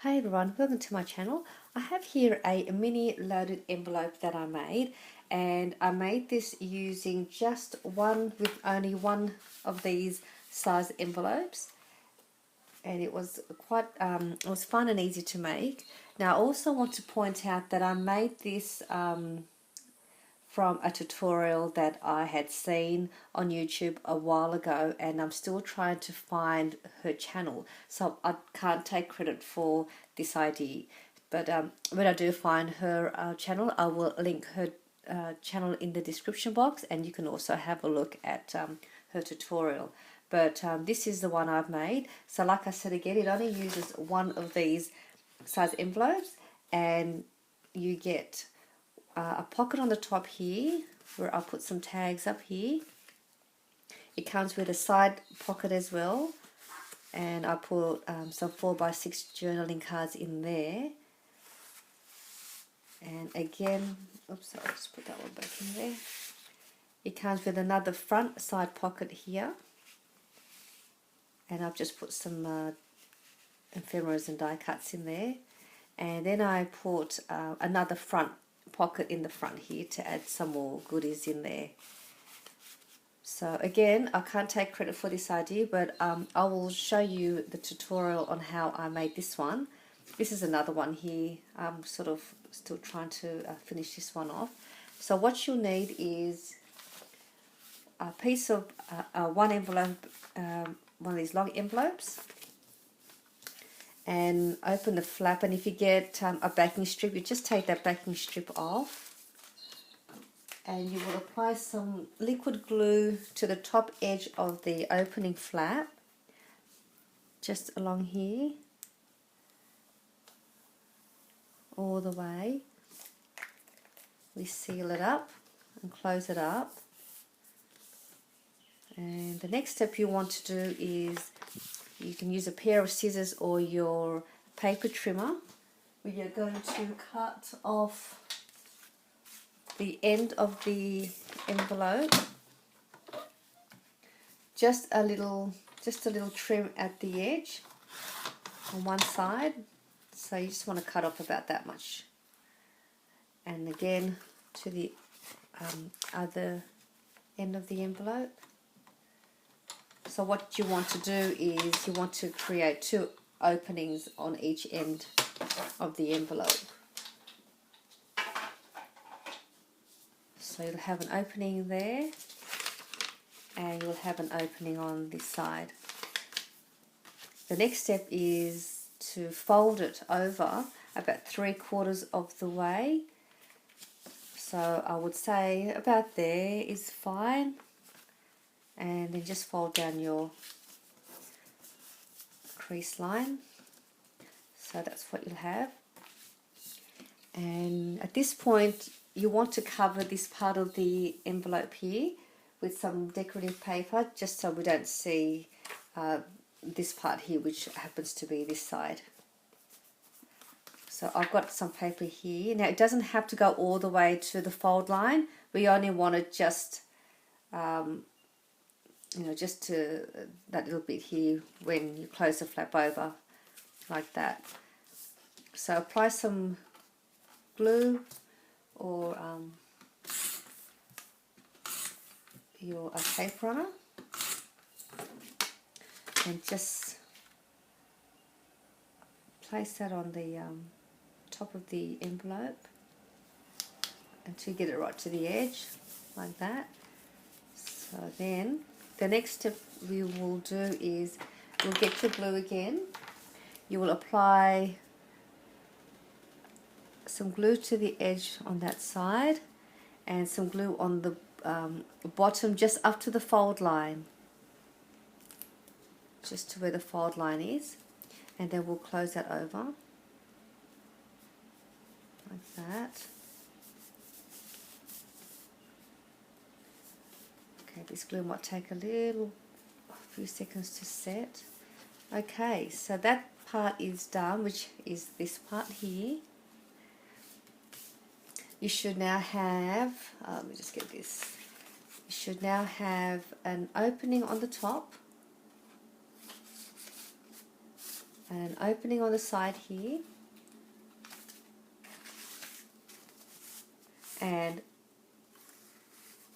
Hi everyone, welcome to my channel. I have here a mini loaded envelope that I made, and I made this using just one with only one of these size envelopes, and it was quite it was fun and easy to make. Now I also want to point out that I made this from a tutorial that I had seen on YouTube a while ago, and I'm still trying to find her channel, so I can't take credit for this idea. But when I do find her channel, I will link her channel in the description box, and you can also have a look at her tutorial. But this is the one I've made. So like I said again, it only uses one of these size envelopes, and you get a pocket on the top here where I'll put some tags up here. It comes with a side pocket as well, and I put some 4x6 journaling cards in there. And again, oops, I'll just put that one back in there. It comes with another front side pocket here, and I've just put some ephemeras and die cuts in there. And then I put another front pocket in the front here to add some more goodies in there. So again, I can't take credit for this idea, but I will show you the tutorial on how I made this one. This is another one here. I'm sort of still trying to finish this one off. So what you'll need is a piece of one envelope, one of these long envelopes, and open the flap, and if you get a backing strip, you just take that backing strip off, and you will apply some liquid glue to the top edge of the opening flap, just along here, all the way. We seal it up and close it up. And the next step you want to do is you can use a pair of scissors or your paper trimmer, where you're going to cut off the end of the envelope, just a little trim at the edge on one side. So you just want to cut off about that much, and again to the other end of the envelope. So what you want to do is you want to create two openings on each end of the envelope. So you'll have an opening there, and you'll have an opening on this side. The next step is to fold it over about 3/4 of the way. So I would say about there is fine, and then just fold down your crease line. So that's what you'll have. And at this point you want to cover this part of the envelope here with some decorative paper, just so we don't see this part here, which happens to be this side. So I've got some paper here. Now it doesn't have to go all the way to the fold line. We only want it just just to that little bit here when you close the flap over, like that. So apply some glue or your tape runner, and just place that on the top of the envelope until you get it right to the edge, like that. So then the next step we will do is you'll get your glue again. You will apply some glue to the edge on that side, and some glue on the bottom just up to the fold line, just to where the fold line is, and then we'll close that over like that. Okay, this glue might take a few seconds to set. Okay, so that part is done, which is this part here. You should now have, let me just get this, you should now have an opening on the top, and an opening on the side here, and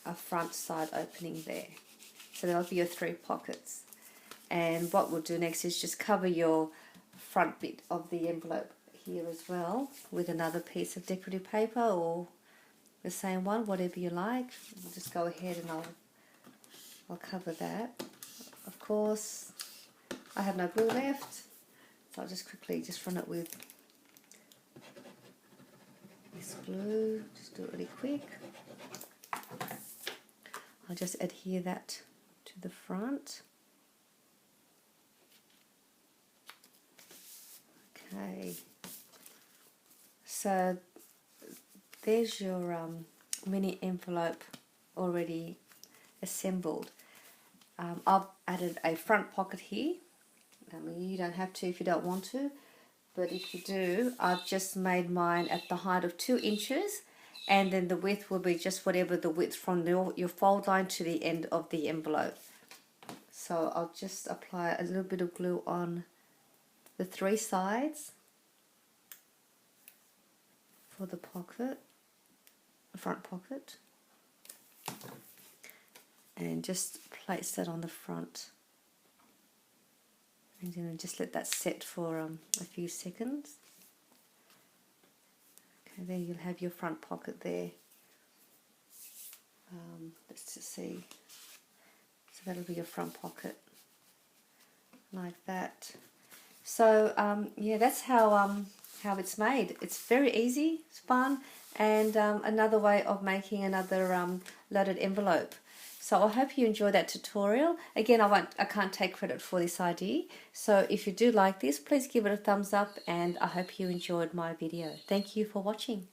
a front side opening there. So that'll be your 3 pockets. And what we'll do next is just cover your front bit of the envelope here as well with another piece of decorative paper or the same one, whatever you like. We'll just go ahead and I'll cover that. Of course, I have no glue left, so I'll just quickly just run it with this glue. Just do it really quick. I'll just adhere that to the front. Okay, so there's your mini envelope already assembled. I've added a front pocket here. You don't have to if you don't want to, but if you do, I've just made mine at the height of 2 inches, and then the width will be just whatever the width from your fold line to the end of the envelope. So I'll just apply a little bit of glue on the 3 sides for the pocket, the front pocket, and just place that on the front, and then just let that set for a few seconds. Okay, there you'll have your front pocket there. Let's just see. So that'll be your front pocket, like that. So yeah, that's how it's made. It's very easy, it's fun, and another way of making another loaded envelope. So I hope you enjoy that tutorial. Again, I can't take credit for this idea. So if you do like this, please give it a thumbs up, and I hope you enjoyed my video. Thank you for watching.